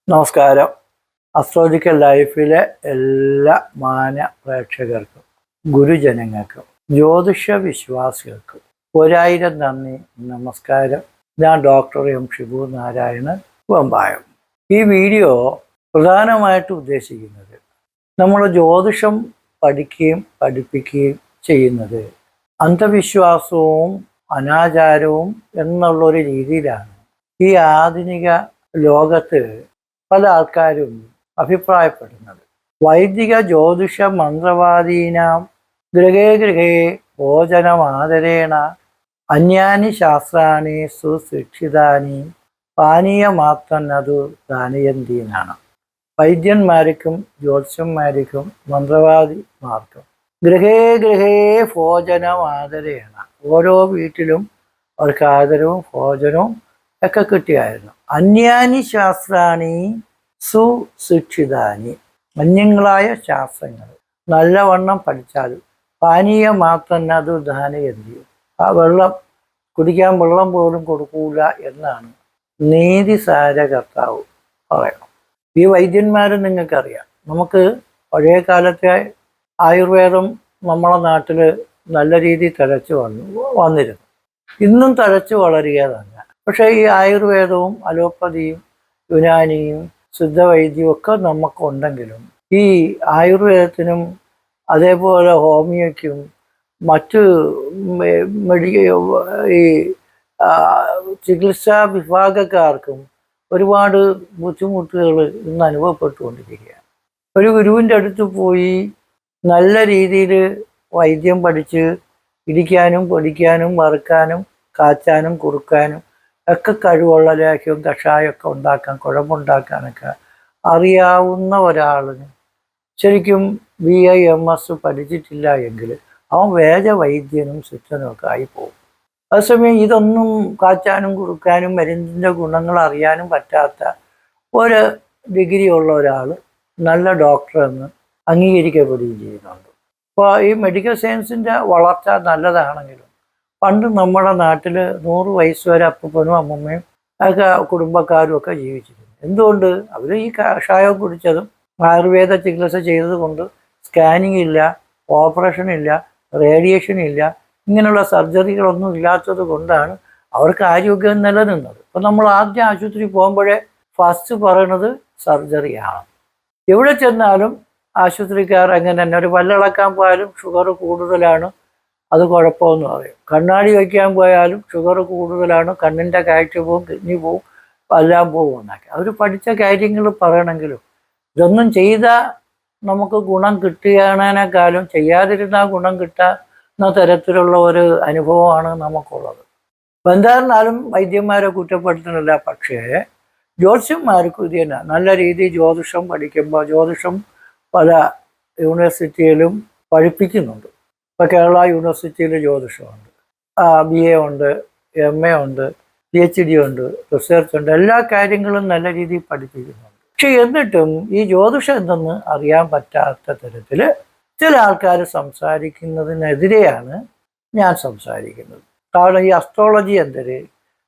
നമസ്കാരം. അസ്ട്രോളജിക്കൽ ലൈഫിലെ എല്ലാ മാന്യ പ്രേക്ഷകർക്കും ഗുരുജനങ്ങൾക്കും ജ്യോതിഷ വിശ്വാസികൾക്കും 1000 നന്ദി, നമസ്കാരം. ഞാൻ ഡോക്ടർ എം ഷിബു നാരായണൻ, വെമ്പായം. ഈ വീഡിയോ പ്രധാനമായിട്ട് ഉദ്ദേശിക്കുന്നത് നമ്മൾ ജ്യോതിഷം പഠിക്കുകയും പഠിപ്പിക്കുകയും ചെയ്യുന്നത് അന്ധവിശ്വാസവും അനാചാരവും എന്നുള്ളൊരു രീതിയിലാണ് ഈ ആധുനിക ലോകത്ത് പല ആൾക്കാരും അഭിപ്രായപ്പെടുന്നത്. വൈദിക ജ്യോതിഷ മന്ത്രവാദീനാം ഗൃഹേ ഗൃഹേ ഭോജനമാദരേണ അന്യാനി ശാസ്ത്രാണി സുശിക്ഷിതാനി പാനീയമാത്തന്നതു ദാനയന്തി എന്നാണ്. വൈദ്യന്മാർക്കും ജ്യോത്സ്യന്മാർക്കും മന്ത്രവാദിമാർക്കും ഗൃഹേ ഗൃഹേ ഭോജനമാദരേണ, ഓരോ വീട്ടിലും അവർക്ക് ആദരവും ഭോജനവും ഒക്കെ കിട്ടിയായിരുന്നു. അന്യാനി ശാസ്ത്രാണി സുശിക്ഷിതാനി, അന്യങ്ങളായ ശാസ്ത്രങ്ങൾ നല്ലവണ്ണം പഠിച്ചാലും പാനീയ മാത്രം അത് ദാനയന്തി, ആ വെള്ളം കുടിക്കാൻ വെള്ളം പോലും കൊടുക്കൂല എന്നാണ് നീതിസാര കർത്താവ് പറയണം. ഈ വൈദ്യന്മാരും നിങ്ങൾക്കറിയാം, നമുക്ക് പഴയ കാലത്തെ ആയുർവേദം നമ്മളെ നാട്ടിൽ നല്ല രീതിയിൽ തഴച്ചു വന്നിരുന്നു. ഇന്നും തഴച്ചു വളരുക തന്നെ. പക്ഷേ ഈ ആയുർവേദവും അലോപ്പതിയും യുനാനിയും സിദ്ധവൈദ്യവും ഒക്കെ നമുക്കുണ്ടെങ്കിലും ഈ ആയുർവേദത്തിനും അതേപോലെ ഹോമിയോയ്ക്കും മറ്റ് ഈ ചികിത്സാ വിഭാഗക്കാർക്കും ഒരുപാട് ബുദ്ധിമുട്ടുകൾ ഇന്ന് അനുഭവപ്പെട്ടുകൊണ്ടിരിക്കുകയാണ്. ഒരു ഗുരുവിൻ്റെ അടുത്ത് പോയി നല്ല രീതിയിൽ വൈദ്യം പഠിച്ച് ഇടിക്കാനും പൊടിക്കാനും വറുക്കാനും കാച്ചാനും കുറുക്കാനും ഒക്കെ കഴിവുള്ള ലേഹ്യവും കഷായമൊക്കെ ഉണ്ടാക്കാൻ, കുഴമ്പുണ്ടാക്കാനൊക്കെ അറിയാവുന്ന ഒരാളിന് ശരിക്കും BIMS പഠിച്ചിട്ടില്ല എങ്കിൽ അവൻ വേദവൈദ്യനും സിദ്ധനും ഒക്കെ ആയി പോകും. അതേസമയം ഇതൊന്നും കാച്ചാനും കുറുക്കാനും മരുന്നിൻ്റെ ഗുണങ്ങൾ അറിയാനും പറ്റാത്ത ഒരു ഡിഗ്രി ഉള്ള ഒരാൾ നല്ല ഡോക്ടറെന്ന് അംഗീകരിക്കപ്പെടുകയും ചെയ്യുന്നുണ്ട്. അപ്പോൾ ഈ മെഡിക്കൽ സയൻസിൻ്റെ വളർച്ച നല്ലതാണെങ്കിലും പണ്ട് നമ്മുടെ നാട്ടിൽ 100 വയസ്സ് വരെ അപ്പൂപ്പനും അമ്മൂമ്മയും ഒക്കെ കുടുംബക്കാരും ഒക്കെ ജീവിച്ചിരുന്നു. എന്തുകൊണ്ട്? അവർ ഈ കഷായം കുടിച്ചതും ആയുർവേദ ചികിത്സ ചെയ്തത് കൊണ്ട് സ്കാനിങ് ഇല്ല, ഓപ്പറേഷൻ ഇല്ല, റേഡിയേഷൻ ഇല്ല, ഇങ്ങനെയുള്ള സർജറികളൊന്നും ഇല്ലാത്തത് കൊണ്ടാണ് അവർക്ക് ആരോഗ്യം നിലനിന്നത്. അപ്പോൾ നമ്മൾ ആദ്യം ആശുപത്രി പോകുമ്പോഴേ ഫസ്റ്റ് പറയണത് സർജറിയാണ്. എവിടെ ചെന്നാലും ആശുപത്രിക്കാർ അങ്ങനെ തന്നെ. ഒരു പല്ലിളക്കാൻ പോയാലും ഷുഗർ കൂടുതലാണ്, അത് കുഴപ്പമെന്ന് പറയും. കണ്ണാടി വയ്ക്കാൻ പോയാലും ഷുഗർ കൂടുതലാണ്, കണ്ണിൻ്റെ കാഴ്ച പോവും, കിഡ്നി പോവും, എല്ലാം പോകും എന്നൊക്കെ അവർ പഠിച്ച കാര്യങ്ങൾ പറയണമെങ്കിലും ഇതൊന്നും ചെയ്താൽ നമുക്ക് ഗുണം കിട്ടുകയാണേക്കാളും ചെയ്യാതിരുന്നാൽ ഗുണം കിട്ടാവുന്ന തരത്തിലുള്ള ഒരു അനുഭവമാണ് നമുക്കുള്ളത്. എന്തായിരുന്നാലും വൈദ്യന്മാരെ കുറ്റപ്പെടുത്തുന്നില്ല. പക്ഷേ ജ്യോത്സ്യന്മാർക്കും ഇത് തന്നെ. നല്ല രീതിയിൽ ജ്യോതിഷം പഠിക്കുമ്പോൾ ജ്യോതിഷം പല യൂണിവേഴ്സിറ്റിയിലും പഠിപ്പിക്കുന്നുണ്ട്. ഇപ്പോൾ കേരള യൂണിവേഴ്സിറ്റിയിൽ ജ്യോതിഷമുണ്ട്, BA ഉണ്ട്, MA ഉണ്ട്, PhD ഉണ്ട്, റിസർച്ച് ഉണ്ട്, എല്ലാ കാര്യങ്ങളും നല്ല രീതിയിൽ പഠിപ്പിക്കുന്നുണ്ട്. പക്ഷെ എന്നിട്ടും ഈ ജ്യോതിഷം എന്തെന്ന് അറിയാൻ പറ്റാത്ത തരത്തിൽ ചില ആൾക്കാർ സംസാരിക്കുന്നതിനെതിരെയാണ് ഞാൻ സംസാരിക്കുന്നത്. കാരണം ഈ അസ്ട്രോളജി എന്തൊരു,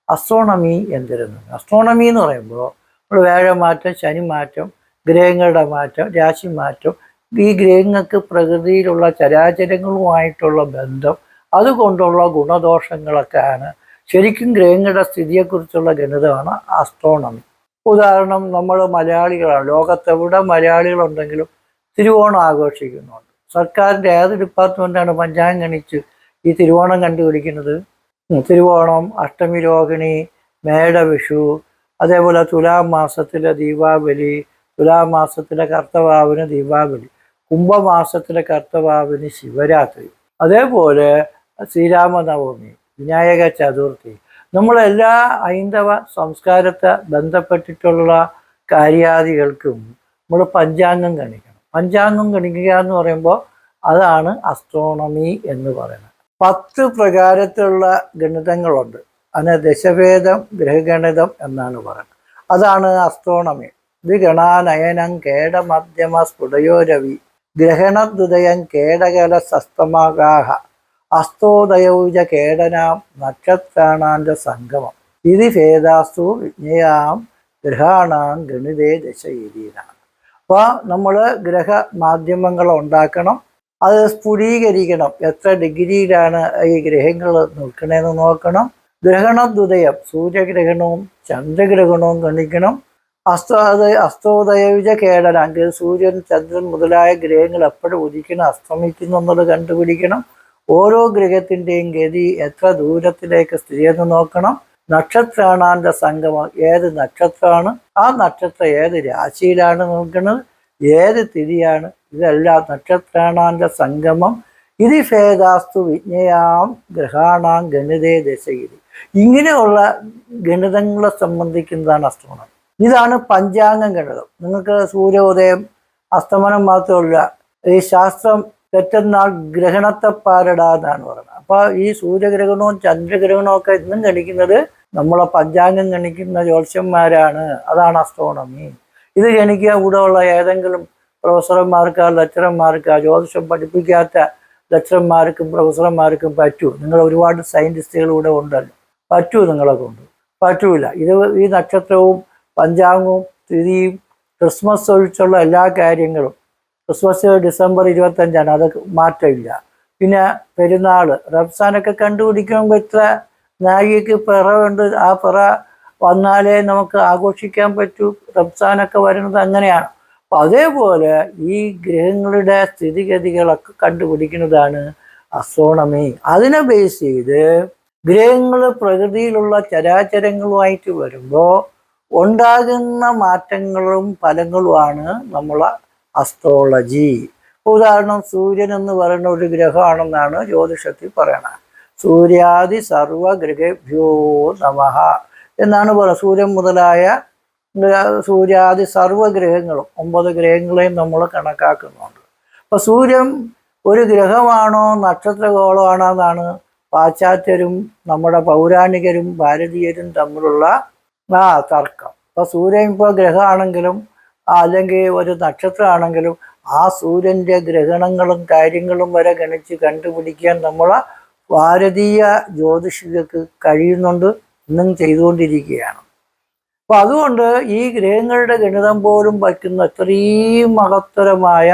അസ്ട്രോണമി എന്തിരുന്നു. അസ്ട്രോണമി എന്ന് പറയുമ്പോൾ നമ്മൾ വ്യാഴമാറ്റം, ശനിമാറ്റം, ഗ്രഹങ്ങളുടെ മാറ്റം, രാശിമാറ്റം, ഈ ഗ്രഹങ്ങൾക്ക് പ്രകൃതിയിലുള്ള ചരാചരങ്ങളുമായിട്ടുള്ള ബന്ധം, അതുകൊണ്ടുള്ള ഗുണദോഷങ്ങളൊക്കെയാണ് ശരിക്കും ഗ്രഹങ്ങളുടെ സ്ഥിതിയെക്കുറിച്ചുള്ള ഗണിതമാണ് ആസ്ട്രോണമി. ഉദാഹരണം, നമ്മൾ മലയാളികളാണ്, ലോകത്തെവിടെ മലയാളികളുണ്ടെങ്കിലും തിരുവോണം ആഘോഷിക്കുന്നുണ്ട്. സർക്കാരിൻ്റെ ഏത് ഡിപ്പാർട്ട്മെൻറ്റാണ് പഞ്ചാംഗം ഗണിച്ച് ഈ തിരുവോണം കണ്ടുപിടിക്കുന്നത്? തിരുവോണം, അഷ്ടമി രോഹിണി, മേടവിഷു, അതേപോലെ തുലാം മാസത്തിലെ ദീപാവലി, തുലാം മാസത്തിലെ കർത്തവാവിന് ദീപാവലി, കുംഭമാസത്തിലെ കർത്തവാവിന് ശിവരാത്രി, അതേപോലെ ശ്രീരാമനവമി, വിനായക ചതുർത്ഥി. നമ്മളെല്ലാ ഹൈന്ദവ സംസ്കാരത്തെ ബന്ധപ്പെട്ടിട്ടുള്ള കാര്യാദികൾക്കും നമ്മൾ പഞ്ചാംഗം ഗണിക്കണം. പഞ്ചാംഗം ഗണിക്കുക എന്ന് പറയുമ്പോൾ അതാണ് അസ്ട്രോണമി എന്ന് പറയുന്നത്. 10 പ്രകാരത്തിലുള്ള ഗണിതങ്ങളുണ്ട്. അതിന് ദശഭേദം ഗ്രഹഗണിതം എന്നാണ് പറയുന്നത്. അതാണ് അസ്ട്രോണമി. ഇത് ഗണാനയനം കേടമധ്യമ സ്ഫുടയോരവി ഗ്രഹണദ്വയം കേടകല സസ്തമകാഹ അസ്തോദയൗജ കേടനാം നക്ഷത്രാണാന്റെ സംഗമം. ഇത് ഭേദാസ്തു വിജ്ഞയാം ഗ്രഹാണാം ഗണിതേ ദശയിലാണ്. അപ്പോൾ നമ്മൾ ഗ്രഹ മാധ്യമങ്ങൾ ഉണ്ടാക്കണം, അത് സ്ഫുരീകരിക്കണം. എത്ര ഡിഗ്രിയിലാണ് ഈ ഗ്രഹങ്ങൾ നിൽക്കണമെന്ന് നോക്കണം. ഗ്രഹണദ്വയം സൂര്യഗ്രഹണവും ചന്ദ്രഗ്രഹണവും ഗണിക്കണം. അസ്തോദയവിജ കേടനാങ്കിൽ സൂര്യൻ ചന്ദ്രൻ മുതലായ ഗ്രഹങ്ങൾ എപ്പോഴും ഉദിക്കണം അസ്തമിക്കുന്നു എന്നുള്ളത് കണ്ടുപിടിക്കണം. ഓരോ ഗ്രഹത്തിൻ്റെയും ഗതി എത്ര ദൂരത്തിലേക്ക് സ്ഥിതി എന്ന് നോക്കണം. നക്ഷത്രാണാന്റെ സംഗമം ഏത് നക്ഷത്രമാണ്, ആ നക്ഷത്രം ഏത് രാശിയിലാണ് നിൽക്കുന്നത്, ഏത് തിരിയാണ്, ഇതെല്ലാം നക്ഷത്രാണാന്റെ സംഗമം. ഇത് ഭേദാസ്തു വിജ്ഞയാം ഗ്രഹാണാം ഗണിതേ ദശഗിരി. ഇങ്ങനെയുള്ള ഗണിതങ്ങളെ സംബന്ധിക്കുന്നതാണ് അസ്ട്രോണമി. ഇതാണ് പഞ്ചാംഗം ഗണിതം. നിങ്ങൾക്ക് സൂര്യോദയം അസ്തമനം മാത്രമല്ല, ഈ ശാസ്ത്രം തെറ്റെന്നാൽ ഗ്രഹണത്തെ പാരടാന്നാണ് പറയുന്നത്. അപ്പൊ ഈ സൂര്യഗ്രഹണവും ചന്ദ്രഗ്രഹണവും ഒക്കെ ഇന്നും ഗണിക്കുന്നത് നമ്മളെ പഞ്ചാംഗം ഗണിക്കുന്ന ജ്യോത്സ്യന്മാരാണ്. അതാണ് അസ്ട്രോണമി. ഇത് ഗണിക്കുക കൂടെയുള്ള ഏതെങ്കിലും പ്രൊഫസർമാർക്ക് ലെക്ചറർമാർക്ക് ജ്യോതിഷം പഠിപ്പിക്കാത്ത ലെക്ചറർമാർക്കും പ്രൊഫസർമാർക്കും പറ്റൂ. നിങ്ങൾ ഒരുപാട് സയൻറ്റിസ്റ്റുകൾ ഇവിടെ ഉണ്ടല്ലോ, പറ്റൂ നിങ്ങളെ കൊണ്ട്? പറ്റൂല. ഈ നക്ഷത്രവും പഞ്ചാംഗവും തിഥിയും ക്രിസ്മസ് ഒഴിച്ചുള്ള എല്ലാ കാര്യങ്ങളും, ക്രിസ്മസ് ഡിസംബർ 25, അത് മാറ്റമില്ല. പിന്നെ പെരുന്നാൾ റംസാനൊക്കെ കണ്ടുപിടിക്കുമ്പോൾ ഇത്ര നായികക്ക് പിറവുണ്ട്, ആ പിറ വന്നാലേ നമുക്ക് ആഘോഷിക്കാൻ പറ്റൂ. റംസാനൊക്കെ വരുന്നത് അങ്ങനെയാണ്. അപ്പം അതേപോലെ ഈ ഗ്രഹങ്ങളുടെ സ്ഥിതിഗതികളൊക്കെ കണ്ടുപിടിക്കുന്നതാണ് അസ്ട്രോണമി. അതിനെ ബേസ് ചെയ്ത് ഗ്രഹങ്ങൾ പ്രകൃതിയിലുള്ള ചരാചരങ്ങളുമായിട്ട് വരുമ്പോൾ ഉണ്ടാകുന്ന മാറ്റങ്ങളും ഫലങ്ങളുമാണ് നമ്മളെ അസ്ട്രോളജി. ഉദാഹരണം, സൂര്യൻ എന്ന് പറയുന്ന ഒരു ഗ്രഹമാണെന്നാണ് ജ്യോതിഷത്തിൽ പറയണത്. സൂര്യാദി സർവഗ്രഹഭ്യോ നമഃ എന്നാണ് പറയുന്നത്. സൂര്യൻ മുതലായ സൂര്യാദി സർവഗ്രഹങ്ങളും 9 ഗ്രഹങ്ങളെയും നമ്മൾ കണക്കാക്കുന്നുണ്ട്. അപ്പൊ സൂര്യൻ ഒരു ഗ്രഹമാണോ നക്ഷത്രഗോളമാണോ എന്നാണ് പാശ്ചാത്യരും നമ്മുടെ പൗരാണികരും ഭാരതീയരും തമ്മിലുള്ള തർക്കം. അപ്പൊ സൂര്യൻ ഇപ്പോൾ ഗ്രഹമാണെങ്കിലും അല്ലെങ്കിൽ ഒരു നക്ഷത്രമാണെങ്കിലും ആ സൂര്യൻ്റെ ഗ്രഹണങ്ങളും കാര്യങ്ങളും വരെ ഗണിച്ച് കണ്ടുപിടിക്കാൻ നമ്മളെ ഭാരതീയ ജ്യോതിഷികൾക്ക് കഴിയുന്നുണ്ട്, ഇന്നും ചെയ്തുകൊണ്ടിരിക്കുകയാണ്. അപ്പൊ അതുകൊണ്ട് ഈ ഗ്രഹങ്ങളുടെ ഗണിതം പോലും വയ്ക്കുന്ന ഇത്രയും മഹത്തരമായ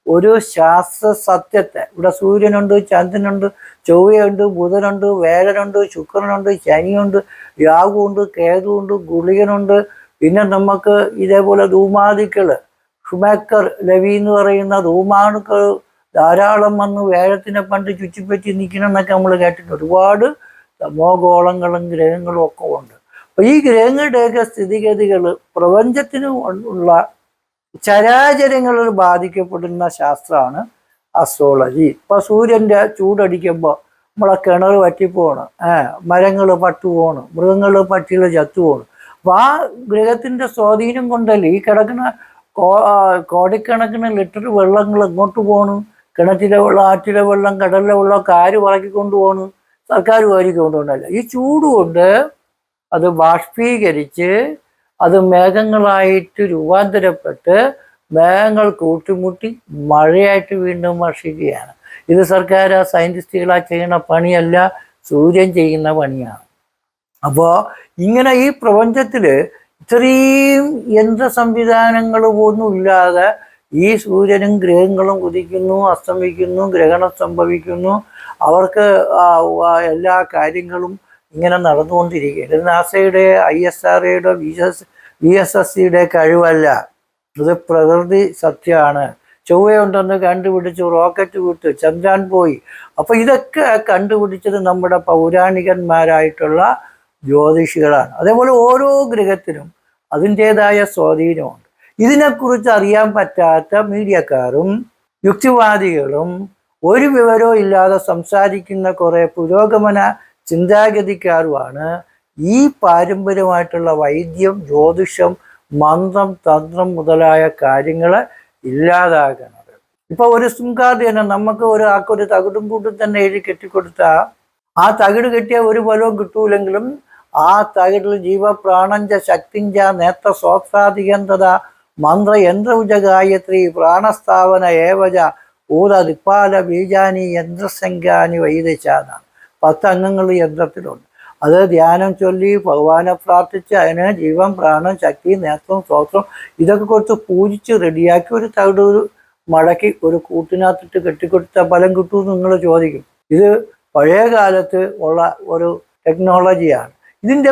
ഒരു ശാസ്ത്ര സത്യത്തെ, ഇവിടെ സൂര്യനുണ്ട്, ചന്ദ്രനുണ്ട്, ചൊവ്വയുണ്ട്, ബുധനുണ്ട്, വേഴനുണ്ട്, ശുക്രനുണ്ട്, ശനിയുണ്ട്, രാഹുവുണ്ട്, കേതുവുണ്ട്, ഗുളികനുണ്ട്. പിന്നെ നമുക്ക് ഇതേപോലെ ധൂമാദിക്കള്, ഷുമേക്കർ ലവി എന്ന് പറയുന്ന ധൂമാണുക്കൾ ധാരാളം വന്ന് വേഴത്തിനെ പണ്ട് ചുറ്റിപ്പറ്റി നിൽക്കണം എന്നൊക്കെ നമ്മൾ കേട്ടിട്ടുണ്ട്. ഒരുപാട് തമോഗോളങ്ങളും ഗ്രഹങ്ങളും ഒക്കെ ഉണ്ട്. അപ്പൊ ഈ ഗ്രഹങ്ങളുടെയൊക്കെ സ്ഥിതിഗതികൾ പ്രപഞ്ചത്തിന് ഉള്ള ചരാചരങ്ങളിൽ ബാധിക്കപ്പെടുന്ന ശാസ്ത്രമാണ് അസ്ട്രോളജി. ഇപ്പൊ സൂര്യന്റെ ചൂടടിക്കുമ്പോൾ നമ്മളെ കിണർ വറ്റിപ്പോണ്, മരങ്ങൾ പട്ടുപോണ്, മൃഗങ്ങൾ പക്ഷികൾ ചത്തുപോണ്. അപ്പൊ ആ ഗ്രഹത്തിന്റെ സ്വാധീനം കൊണ്ടല്ലേ ഈ കിടക്കുന്ന കോടിക്കണക്കിന് ലിറ്റർ വെള്ളങ്ങൾ എങ്ങോട്ട് പോണു? കിണറ്റിലെ വെള്ളം, ആറ്റിലെ വെള്ളം, കടലിലെ വെള്ളം ഒക്കെ ആര് പറക്കിക്കൊണ്ട് പോണു? സർക്കാർ വാരിക്കൊണ്ടുപോകണല്ല. ഈ ചൂട് കൊണ്ട് അത് ബാഷ്പീകരിച്ച് അത് മേഘങ്ങളായിട്ട് രൂപാന്തരപ്പെട്ട് മേഘങ്ങൾ കൂട്ടിമുട്ടി മഴയായിട്ട് വീണ്ടും വർഷിക്കുകയാണ്. ഇത് സർക്കാർ സയൻറ്റിസ്റ്റുകളാ ചെയ്യുന്ന പണിയല്ല, സൂര്യൻ ചെയ്യുന്ന പണിയാണ്. അപ്പോൾ ഇങ്ങനെ ഈ പ്രപഞ്ചത്തിൽ ഇത്രയും യന്ത്ര സംവിധാനങ്ങൾ ഒന്നും ഇല്ലാതെ ഈ സൂര്യനും ഗ്രഹങ്ങളും ഉദിക്കുന്നു, അസ്തമിക്കുന്നു, ഗ്രഹണം സംഭവിക്കുന്നു. അവർക്ക് എല്ലാ കാര്യങ്ങളും ഇങ്ങനെ നടന്നുകൊണ്ടിരിക്കുകയാണ്. ഇത് നാസയുടെ, ISROയുടെ, VSSCയുടെ കഴിവല്ല, ഇത് പ്രകൃതി സത്യമാണ്. ചൊവ്വയുണ്ടെന്ന് കണ്ടുപിടിച്ചു, റോക്കറ്റ് വിട്ട്, ചന്ദ്രൻ പോയി. അപ്പൊ ഇതൊക്കെ കണ്ടുപിടിച്ചത് നമ്മുടെ പൗരാണികന്മാരായിട്ടുള്ള ജ്യോതിഷികളാണ്. അതേപോലെ ഓരോ ഗ്രഹത്തിനും അതിൻ്റെതായ സ്വാധീനമുണ്ട്. ഇതിനെക്കുറിച്ച് അറിയാൻ പറ്റാത്ത മീഡിയക്കാരും യുക്തിവാദികളും ഒരു വിവരവും ഇല്ലാതെ സംസാരിക്കുന്ന കുറേ പുരോഗമന ചിന്താഗതിക്കാരുമാണ് ഈ പാരമ്പര്യമായിട്ടുള്ള വൈദ്യം, ജ്യോതിഷം, മന്ത്രം, തന്ത്രം മുതലായ കാര്യങ്ങളെ ഇല്ലാതാക്കുന്നത്. ഇപ്പൊ ഒരു സിംകാർഡിയനെ നമുക്ക് ആൾക്കൊരു തകിടും കൂട്ടും തന്നെ എഴുതി കെട്ടിക്കൊടുത്താൽ ആ തകിട് കെട്ടിയ ഒരു ഫലവും കിട്ടൂലെങ്കിലും ആ തകിടിൽ ജീവപ്രാണഞ്ച ശക്തിഞ്ച നേത്ര സ്വോത്രാധികന്ധത മന്ത്ര യന്ത്രൗജ ഗായത്രി പ്രാണസ്ഥാപന ഏവജ ഊത ദിപ്പാല ബീജാനി യന്ത്രസംഖ്യാനി വൈദിച്ചാന്നാണ്. 10 അംഗങ്ങൾ യന്ത്രത്തിലുണ്ട്. അത് ധ്യാനം ചൊല്ലി ഭഗവാനെ പ്രാർത്ഥിച്ച് അതിന് ജീവൻ, പ്രാണൻ, ശക്തി, നേത്രം, സ്തോത്രം ഇതൊക്കെ കൊടുത്ത് പൂജിച്ച് റെഡിയാക്കി ഒരു തകിട് മടക്കി ഒരു കൂട്ടിനകത്തിട്ട് കെട്ടിക്കൊടുത്ത ഫലം കിട്ടുമെന്ന് നിങ്ങൾ ചോദിക്കും. ഇത് പഴയ കാലത്ത് ഉള്ള ഒരു ടെക്നോളജിയാണ്. ഇതിൻ്റെ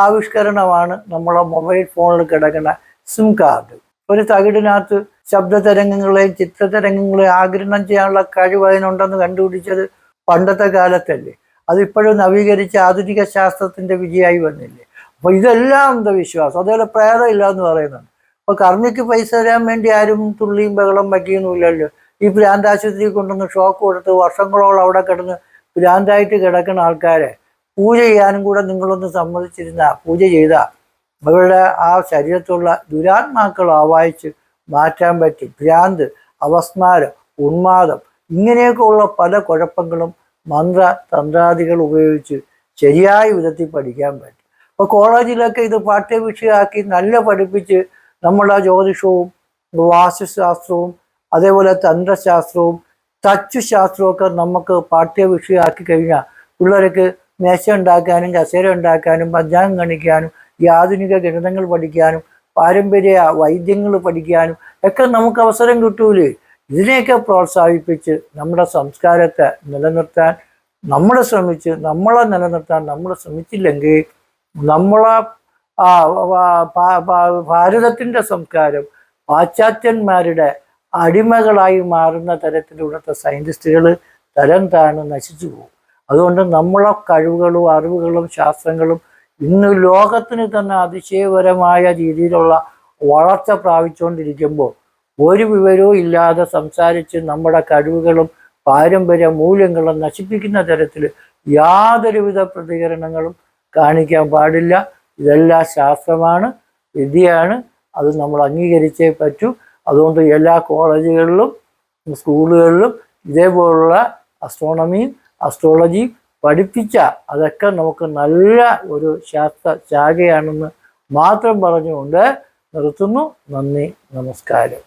ആവിഷ്കരണമാണ് നമ്മളെ മൊബൈൽ ഫോണിൽ കിടക്കുന്ന സിം കാർഡ്. ഒരു തകിടിനകത്ത് ശബ്ദതരംഗങ്ങളെയും ചിത്രതരംഗങ്ങളെയും ആഗിരണം ചെയ്യാനുള്ള കഴിവ് അതിനുണ്ടെന്ന് കണ്ടുപിടിച്ചത് പണ്ടത്തെ കാലത്തല്ലേ. അതിപ്പോഴും നവീകരിച്ച ആധുനിക ശാസ്ത്രത്തിൻ്റെ വിജയമായി വന്നില്ലേ. അപ്പോൾ ഇതെല്ലാം അന്ധവിശ്വാസം. അതേപോലെ പ്രേതം ഇല്ല എന്ന് പറയുന്നുണ്ട്. അപ്പോൾ കർമ്മിക്ക് പൈസ തരാൻ വേണ്ടി ആരും തുള്ളിയും ബഹളം വയ്ക്കുന്നില്ലല്ലോ. ഈ ഭ്രാന്താശുപത്രി കൊണ്ടുവന്ന് ഷോക്ക് കൊടുത്ത് വർഷങ്ങളോളം അവിടെ കിടന്ന് ഭ്രാന്തായിട്ട് കിടക്കുന്ന ആൾക്കാരെ പൂജ ചെയ്യാനും കൂടെ നിങ്ങളൊന്ന് സമ്മതിച്ചിരുന്ന പൂജ ചെയ്താൽ അവരുടെ ആ ശരീരത്തുള്ള ദുരാത്മാക്കൾ ആവാഹിച്ച് മാറ്റാൻ പറ്റി. ഭ്രാന്ത്, അവസ്മാരം, ഉന്മാദം ഇങ്ങനെയൊക്കെ ഉള്ള പല കുഴപ്പങ്ങളും മന്ത്ര തന്ത്രാദികൾ ഉപയോഗിച്ച് ശരിയായ വിധത്തിൽ പഠിക്കാൻ പറ്റും. അപ്പോൾ കോളേജിലൊക്കെ ഇത് പാഠ്യവിഷയമാക്കി നല്ല പഠിപ്പിച്ച് നമ്മുടെ ജ്യോതിഷവും വാസ്തുശാസ്ത്രവും അതേപോലെ തന്ത്രശാസ്ത്രവും തച്ചുശാസ്ത്രവും ഒക്കെ നമുക്ക് പാഠ്യവിഷയമാക്കി കഴിഞ്ഞാൽ പിള്ളേർക്ക് മേശ ഉണ്ടാക്കാനും കസേര ഉണ്ടാക്കാനും പഞ്ചാംഗം ഗണിക്കാനും ഈ ആധുനിക ഗണിതങ്ങൾ പഠിക്കാനും പാരമ്പര്യ വൈദ്യങ്ങൾ പഠിക്കാനും ഒക്കെ നമുക്ക് അവസരം കിട്ടൂലേ. ഇതിനെയൊക്കെ പ്രോത്സാഹിപ്പിച്ച് നമ്മുടെ സംസ്കാരത്തെ നിലനിർത്താൻ നമ്മൾ ശ്രമിച്ച് നമ്മളെ നിലനിർത്താൻ നമ്മൾ ശ്രമിച്ചില്ലെങ്കിൽ നമ്മളെ ഭാരതത്തിൻ്റെ സംസ്കാരം പാശ്ചാത്യന്മാരുടെ അടിമകളായി മാറുന്ന തരത്തിലൂടെ സയൻറ്റിസ്റ്റുകൾ തരം താഴ്ന്ന് നശിച്ചു പോകും. അതുകൊണ്ട് നമ്മളെ കഴിവുകളും അറിവുകളും ശാസ്ത്രങ്ങളും ഇന്ന് ലോകത്തിന് തന്നെ അതിശയപരമായ രീതിയിലുള്ള വളർച്ച പ്രാപിച്ചുകൊണ്ടിരിക്കുമ്പോൾ ഒരു വിവരവും ഇല്ലാതെ സംസാരിച്ച് നമ്മുടെ കഴിവുകളും പാരമ്പര്യ മൂല്യങ്ങളും നശിപ്പിക്കുന്ന തരത്തിൽ യാതൊരുവിധ പ്രതികരണങ്ങളും കാണിക്കാൻ പാടില്ല. ഇതെല്ലാം ശാസ്ത്രമാണ്, വിദ്യയാണ്. അത് നമ്മൾ അംഗീകരിച്ചേ പറ്റൂ. അതുകൊണ്ട് എല്ലാ കോളേജുകളിലും സ്കൂളുകളിലും ഇതേപോലുള്ള അസ്ട്രോണമിയും അസ്ട്രോളജിയും പഠിപ്പിച്ച അതൊക്കെ നമുക്ക് നല്ല ഒരു ശാസ്ത്ര ശാഖയാണെന്ന് മാത്രം പറഞ്ഞുകൊണ്ട് നിർത്തുന്നു. നന്ദി, നമസ്കാരം.